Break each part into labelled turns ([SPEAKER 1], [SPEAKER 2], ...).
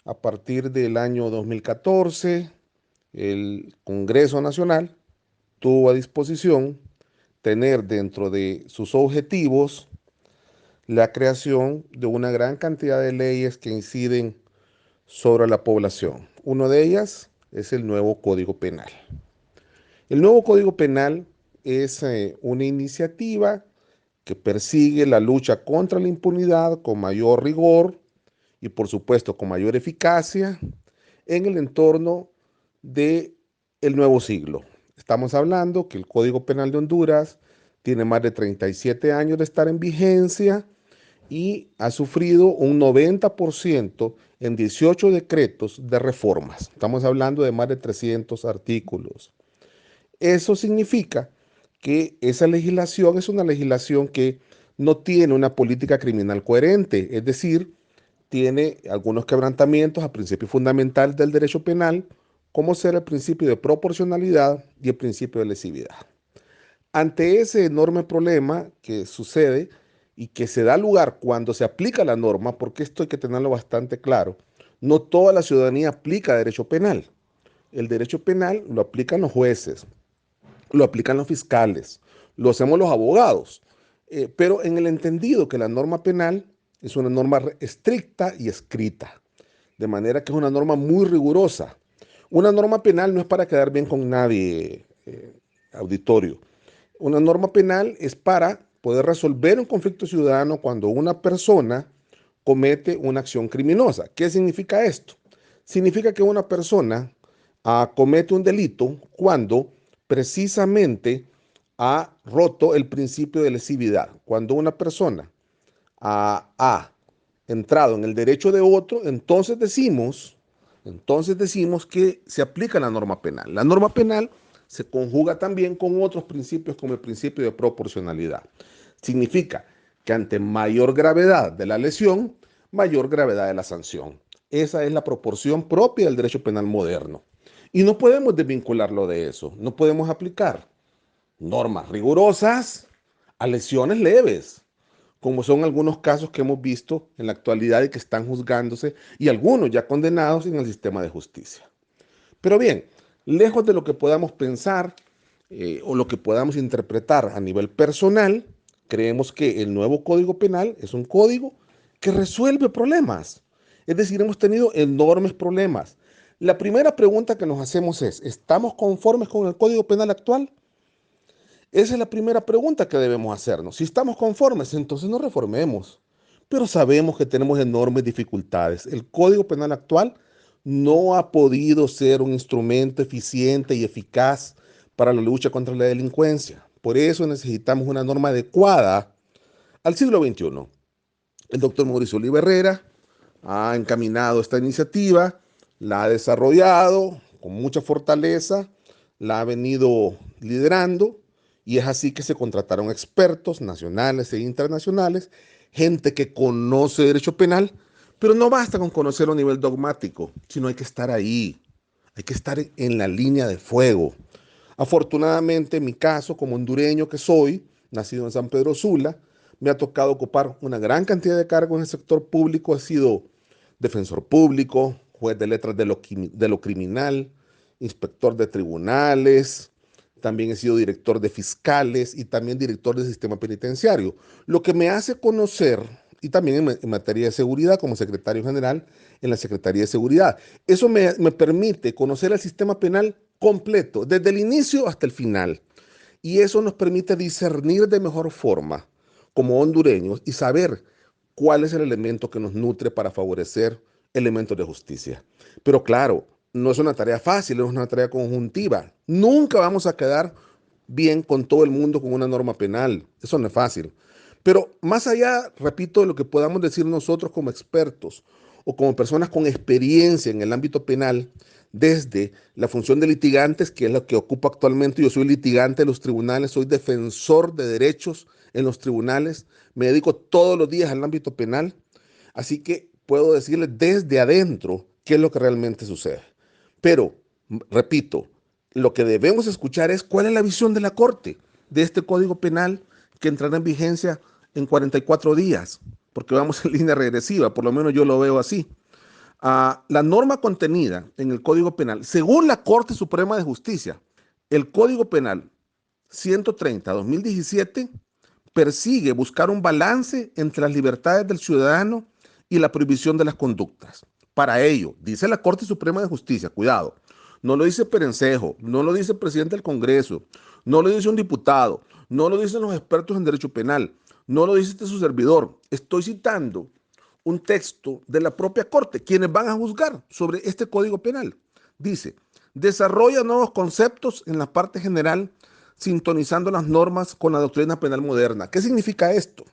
[SPEAKER 1] a partir del año 2014, el Congreso Nacional tuvo a disposición tener dentro de sus objetivos la creación de una gran cantidad de leyes que inciden sobre la población. Una de ellas es el nuevo Código Penal. El nuevo Código Penal es una iniciativa que persigue la lucha contra la impunidad con mayor rigor y por supuesto con mayor eficacia en el entorno del nuevo siglo. Estamos hablando que el Código Penal de Honduras tiene más de 37 años de estar en vigencia y ha sufrido un 90% en 18 decretos de reformas. Estamos hablando de más de 300 artículos. Eso significa que esa legislación es una legislación que no tiene una política criminal coherente, es decir, tiene algunos quebrantamientos al principio fundamental del derecho penal, como ser el principio de proporcionalidad y el principio de lesividad. Ante ese enorme problema que sucede y que se da lugar cuando se aplica la norma, porque esto hay que tenerlo bastante claro, no toda la ciudadanía aplica derecho penal. El derecho penal lo aplican los jueces, lo aplican los fiscales, lo hacemos los abogados, pero en el entendido que la norma penal es una norma estricta y escrita, de manera que es una norma muy rigurosa. Una norma penal no es para quedar bien con nadie, auditorio. Una norma penal es para poder resolver un conflicto ciudadano cuando una persona comete una acción criminosa. ¿Qué significa esto? Significa que una persona comete un delito cuando precisamente ha roto el principio de lesividad. Cuando una persona ha entrado en el derecho de otro, entonces decimos que se aplica la norma penal. La norma penal se conjuga también con otros principios como el principio de proporcionalidad. Significa que ante mayor gravedad de la lesión, mayor gravedad de la sanción. Esa es la proporción propia del derecho penal moderno. Y no podemos desvincularlo de eso. No podemos aplicar normas rigurosas a lesiones leves, como son algunos casos que hemos visto en la actualidad y que están juzgándose y algunos ya condenados en el sistema de justicia. Pero bien, lejos de lo que podamos pensar o lo que podamos interpretar a nivel personal, creemos que el nuevo Código Penal es un código que resuelve problemas. Es decir, hemos tenido enormes problemas. La primera pregunta que nos hacemos es, ¿estamos conformes con el Código Penal actual? Esa es la primera pregunta que debemos hacernos. Si estamos conformes, entonces no reformemos. Pero sabemos que tenemos enormes dificultades. El Código Penal actual no ha podido ser un instrumento eficiente y eficaz para la lucha contra la delincuencia. Por eso necesitamos una norma adecuada al siglo XXI. El doctor Mauricio Oliva Herrera ha encaminado esta iniciativa, la ha desarrollado con mucha fortaleza, la ha venido liderando y es así que se contrataron expertos nacionales e internacionales, gente que conoce derecho penal, pero no basta con conocerlo a nivel dogmático, sino hay que estar ahí, hay que estar en la línea de fuego. Afortunadamente, en mi caso, como hondureño que soy, nacido en San Pedro Sula, me ha tocado ocupar una gran cantidad de cargos en el sector público. He sido defensor público, juez de letras de lo criminal, inspector de tribunales, también he sido director de fiscales y también director del sistema penitenciario, lo que me hace conocer, y también en materia de seguridad como secretario general en la Secretaría de Seguridad. Eso me permite conocer el sistema penal completo, desde el inicio hasta el final. Y eso nos permite discernir de mejor forma como hondureños y saber cuál es el elemento que nos nutre para favorecer elementos de justicia. Pero claro, no es una tarea fácil, es una tarea conjuntiva. Nunca vamos a quedar bien con todo el mundo con una norma penal. Eso no es fácil. Pero más allá, repito, de lo que podamos decir nosotros como expertos o como personas con experiencia en el ámbito penal, desde la función de litigantes, que es lo que ocupo actualmente. Yo soy litigante de los tribunales, soy defensor de derechos en los tribunales, me dedico todos los días al ámbito penal, así que puedo decirles desde adentro qué es lo que realmente sucede. Pero, repito, lo que debemos escuchar es cuál es la visión de la Corte de este Código Penal que entrará en vigencia en 44 días, porque vamos en línea regresiva, por lo menos yo lo veo así. La norma contenida en el Código Penal, según la Corte Suprema de Justicia, el Código Penal 130-2017 persigue buscar un balance entre las libertades del ciudadano y la prohibición de las conductas. Para ello, dice la Corte Suprema de Justicia, cuidado, no lo dice Perencejo, no lo dice el presidente del Congreso, no lo dice un diputado, no lo dicen los expertos en derecho penal, no lo dice su servidor. Estoy citando un texto de la propia Corte, quienes van a juzgar sobre este Código Penal. Dice, desarrolla nuevos conceptos en la parte general, sintonizando las normas con la doctrina penal moderna. ¿Qué significa esto?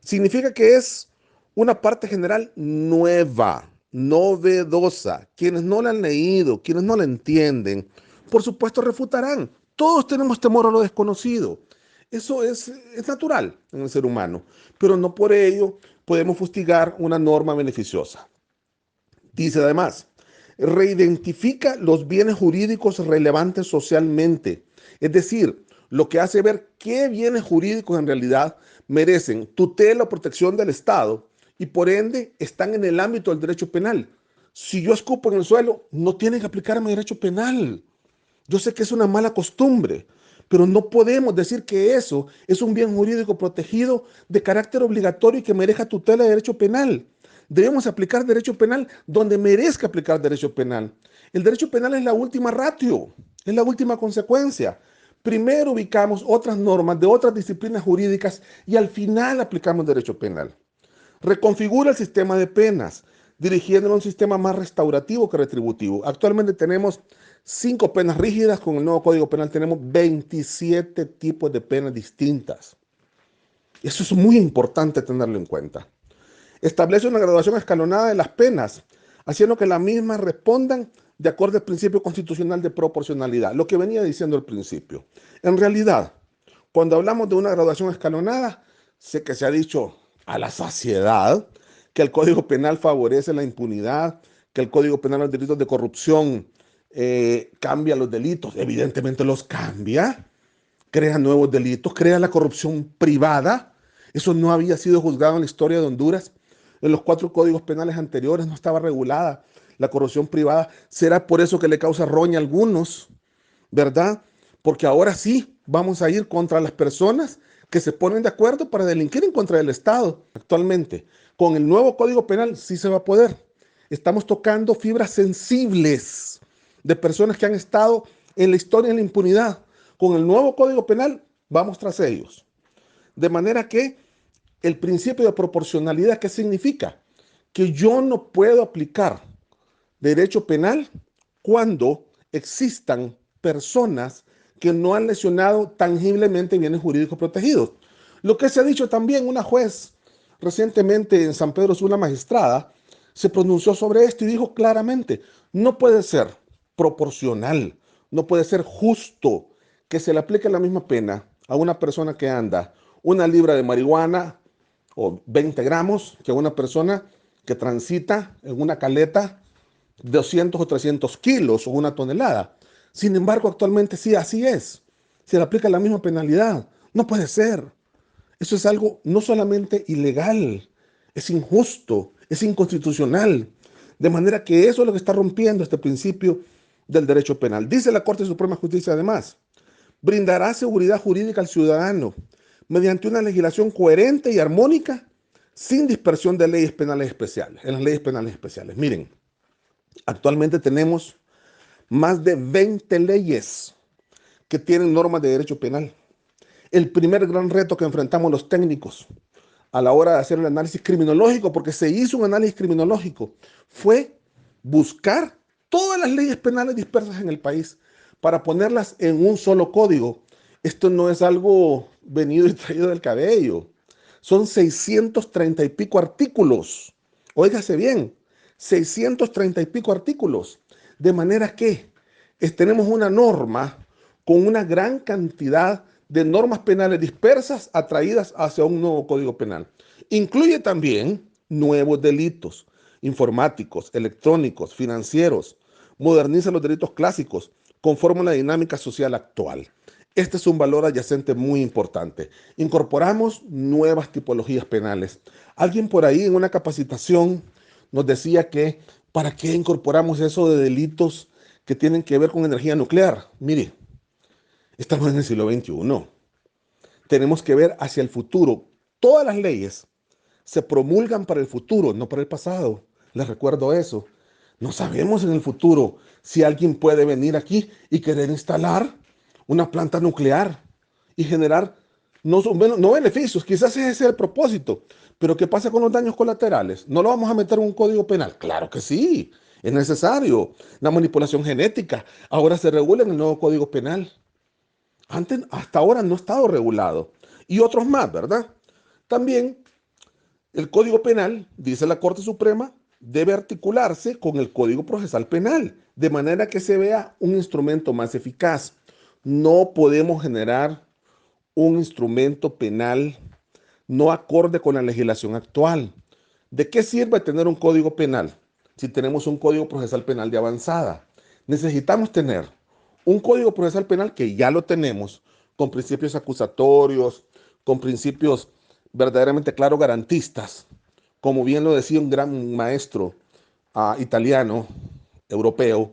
[SPEAKER 1] Significa que es una parte general nueva, novedosa. Quienes no la han leído, quienes no la entienden, por supuesto refutarán. Todos tenemos temor a lo desconocido. Eso es natural en el ser humano, pero no por ello podemos fustigar una norma beneficiosa. Dice además, reidentifica los bienes jurídicos relevantes socialmente, es decir, lo que hace ver qué bienes jurídicos en realidad merecen tutela o protección del Estado y por ende están en el ámbito del derecho penal. Si yo escupo en el suelo, no tienen que aplicarme derecho penal. Yo sé que es una mala costumbre, pero no podemos decir que eso es un bien jurídico protegido de carácter obligatorio y que merezca tutela de derecho penal. Debemos aplicar derecho penal donde merezca aplicar derecho penal. El derecho penal es la última ratio, es la última consecuencia. Primero ubicamos otras normas de otras disciplinas jurídicas y al final aplicamos derecho penal. Reconfigura el sistema de penas, dirigiéndolo a un sistema más restaurativo que retributivo. Actualmente tenemos 5 penas rígidas, con el nuevo Código Penal tenemos 27 tipos de penas distintas. Eso es muy importante tenerlo en cuenta. Establece una graduación escalonada de las penas, haciendo que las mismas respondan de acuerdo al principio constitucional de proporcionalidad, lo que venía diciendo al principio. En realidad, cuando hablamos de una graduación escalonada, sé que se ha dicho a la saciedad que el Código Penal favorece la impunidad, que el Código Penal los delitos de corrupción cambia los delitos. Evidentemente los cambia, crea nuevos delitos, crea la corrupción privada. Eso no había sido juzgado en la historia de Honduras. En los 4 códigos penales anteriores no estaba regulada la corrupción privada. ¿Será por eso que le causa roña a algunos? ¿Verdad? Porque ahora sí vamos a ir contra las personas que se ponen de acuerdo para delinquir en contra del Estado. Actualmente, con el nuevo Código Penal sí se va a poder. Estamos tocando fibras sensibles de personas que han estado en la historia de la impunidad. Con el nuevo Código Penal vamos tras ellos. De manera que el principio de proporcionalidad, ¿qué significa? Que yo no puedo aplicar derecho penal cuando existan personas que no han lesionado tangiblemente bienes jurídicos protegidos. Lo que se ha dicho también, una juez recientemente en San Pedro Sula, magistrada, se pronunció sobre esto y dijo claramente, no puede ser proporcional, no puede ser justo que se le aplique la misma pena a una persona que anda 1 libra de marihuana o 20 gramos que a una persona que transita en una caleta 200 o 300 kilos o 1 tonelada. Sin embargo, actualmente sí, así es. Se le aplica la misma penalidad. No puede ser. Eso es algo no solamente ilegal, es injusto, es inconstitucional. De manera que eso es lo que está rompiendo este principio del derecho penal. Dice la Corte Suprema de Justicia además, brindará seguridad jurídica al ciudadano mediante una legislación coherente y armónica sin dispersión de leyes penales especiales, en las leyes penales especiales. Miren, actualmente tenemos más de 20 leyes que tienen normas de derecho penal. El primer gran reto que enfrentamos los técnicos a la hora de hacer el análisis criminológico, porque se hizo un análisis criminológico, fue buscar todas las leyes penales dispersas en el país para ponerlas en un solo código. Esto no es algo venido y traído del cabello. Son 630 y pico artículos. Óigase bien, 630 y pico artículos. De manera que tenemos una norma con una gran cantidad de normas penales dispersas atraídas hacia un nuevo Código Penal. Incluye también nuevos delitos informáticos, electrónicos, financieros. Moderniza los delitos clásicos conforme a la dinámica social actual. Este es un valor adyacente muy importante. Incorporamos nuevas tipologías penales. Alguien por ahí en una capacitación nos decía que ¿Para qué incorporamos eso de delitos que tienen que ver con energía nuclear? Mire, estamos en el siglo XXI. Tenemos que ver hacia el futuro. Todas las leyes se promulgan para el futuro, no para el pasado. Les recuerdo eso. No sabemos en el futuro si alguien puede venir aquí y querer instalar una planta nuclear y generar no beneficios, quizás ese es el propósito, pero ¿qué pasa con los daños colaterales? ¿No lo vamos a meter en un código penal? Claro que sí, es necesario. La manipulación genética ahora se regula en el nuevo código penal. Antes, hasta ahora no ha estado regulado. Y otros más, ¿verdad? También el Código Penal, dice la Corte Suprema, debe articularse con el Código Procesal Penal, de manera que se vea un instrumento más eficaz. No podemos generar un instrumento penal no acorde con la legislación actual. ¿De qué sirve tener un código penal si tenemos un código procesal penal de avanzada? Necesitamos tener un código procesal penal que ya lo tenemos, con principios acusatorios, con principios verdaderamente claros garantistas, como bien lo decía un gran maestro italiano, europeo,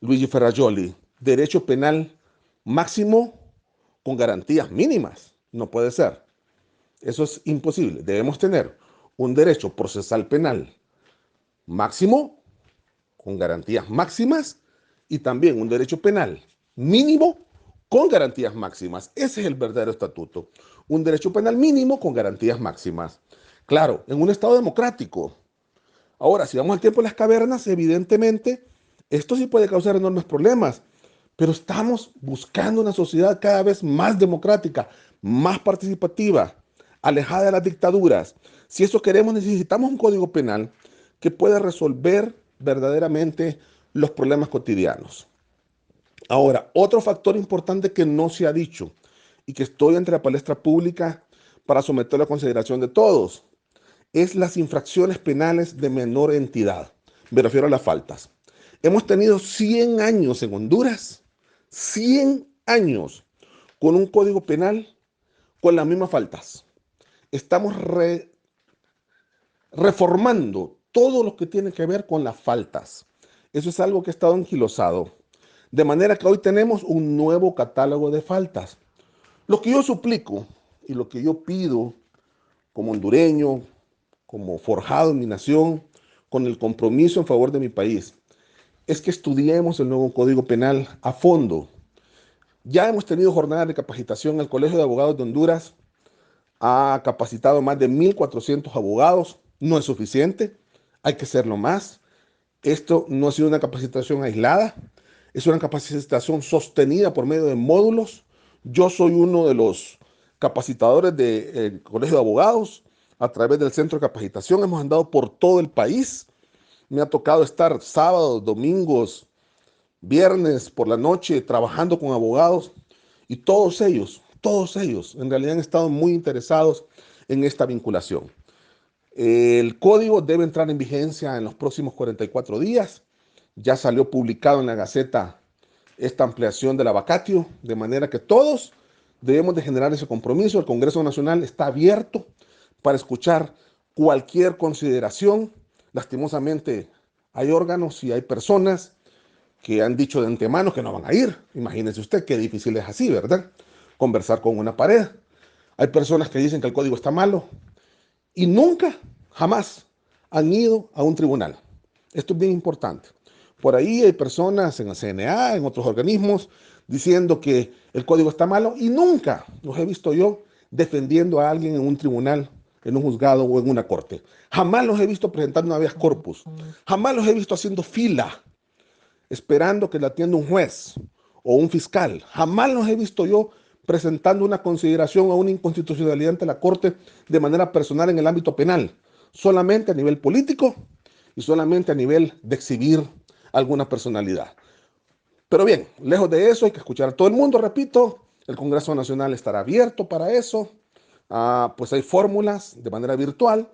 [SPEAKER 1] Luigi Ferrajoli, derecho penal máximo con garantías mínimas. No puede ser. Eso es imposible. Debemos tener un derecho procesal penal máximo con garantías máximas y también un derecho penal mínimo con garantías máximas. Ese es el verdadero estatuto. Un derecho penal mínimo con garantías máximas. Claro, en un Estado democrático. Ahora, si vamos al tiempo de las cavernas, evidentemente, esto sí puede causar enormes problemas, pero estamos buscando una sociedad cada vez más democrática, más participativa, alejada de las dictaduras. Si eso queremos, necesitamos un código penal que pueda resolver verdaderamente los problemas cotidianos. Ahora, otro factor importante que no se ha dicho y que estoy ante la palestra pública para someterlo a consideración de todos es las infracciones penales de menor entidad. Me refiero a las faltas. Hemos tenido 100 años en Honduras, 100 años con un código penal con las mismas faltas. Estamos reformando todo lo que tiene que ver con las faltas. Eso es algo que ha estado anquilosado. De manera que hoy tenemos un nuevo catálogo de faltas. Lo que yo suplico y lo que yo pido como hondureño, como forjado en mi nación, con el compromiso en favor de mi país, es que estudiemos el nuevo Código Penal a fondo. Ya hemos tenido jornadas de capacitación. El Colegio de Abogados de Honduras ha capacitado más de 1,400 abogados. No es suficiente, hay que hacerlo más. Esto no ha sido una capacitación aislada, es una capacitación sostenida por medio de módulos. Yo soy uno de los capacitadores del Colegio de Abogados. A través del centro de capacitación hemos andado por todo el país. Me ha tocado estar sábados, domingos, viernes por la noche trabajando con abogados y todos ellos en realidad han estado muy interesados en esta vinculación. El código debe entrar en vigencia en los próximos 44 días. Ya salió publicado en la Gaceta esta ampliación de la vacatio, de manera que todos debemos de generar ese compromiso. El Congreso Nacional está abierto para escuchar cualquier consideración. Lastimosamente hay órganos y hay personas que han dicho de antemano que no van a ir. Imagínese usted qué difícil es así, ¿verdad? Conversar con una pared. Hay personas que dicen que el código está malo y nunca, jamás han ido a un tribunal. Esto es bien importante. Por ahí hay personas en el CNA, en otros organismos, diciendo que el código está malo y nunca los he visto yo defendiendo a alguien en un tribunal, en un juzgado o en una corte. Jamás los he visto presentando una habeas corpus. Jamás los he visto haciendo fila, esperando que la atienda un juez o un fiscal. Jamás los he visto yo presentando una consideración o una inconstitucionalidad ante la Corte de manera personal en el ámbito penal, solamente a nivel político y solamente a nivel de exhibir alguna personalidad. Pero bien, lejos de eso, hay que escuchar a todo el mundo, repito, el Congreso Nacional estará abierto para eso, pues hay fórmulas de manera virtual,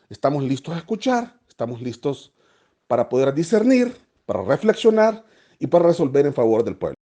[SPEAKER 1] estamos listos a escuchar, estamos listos para poder discernir, para reflexionar y para resolver en favor del pueblo.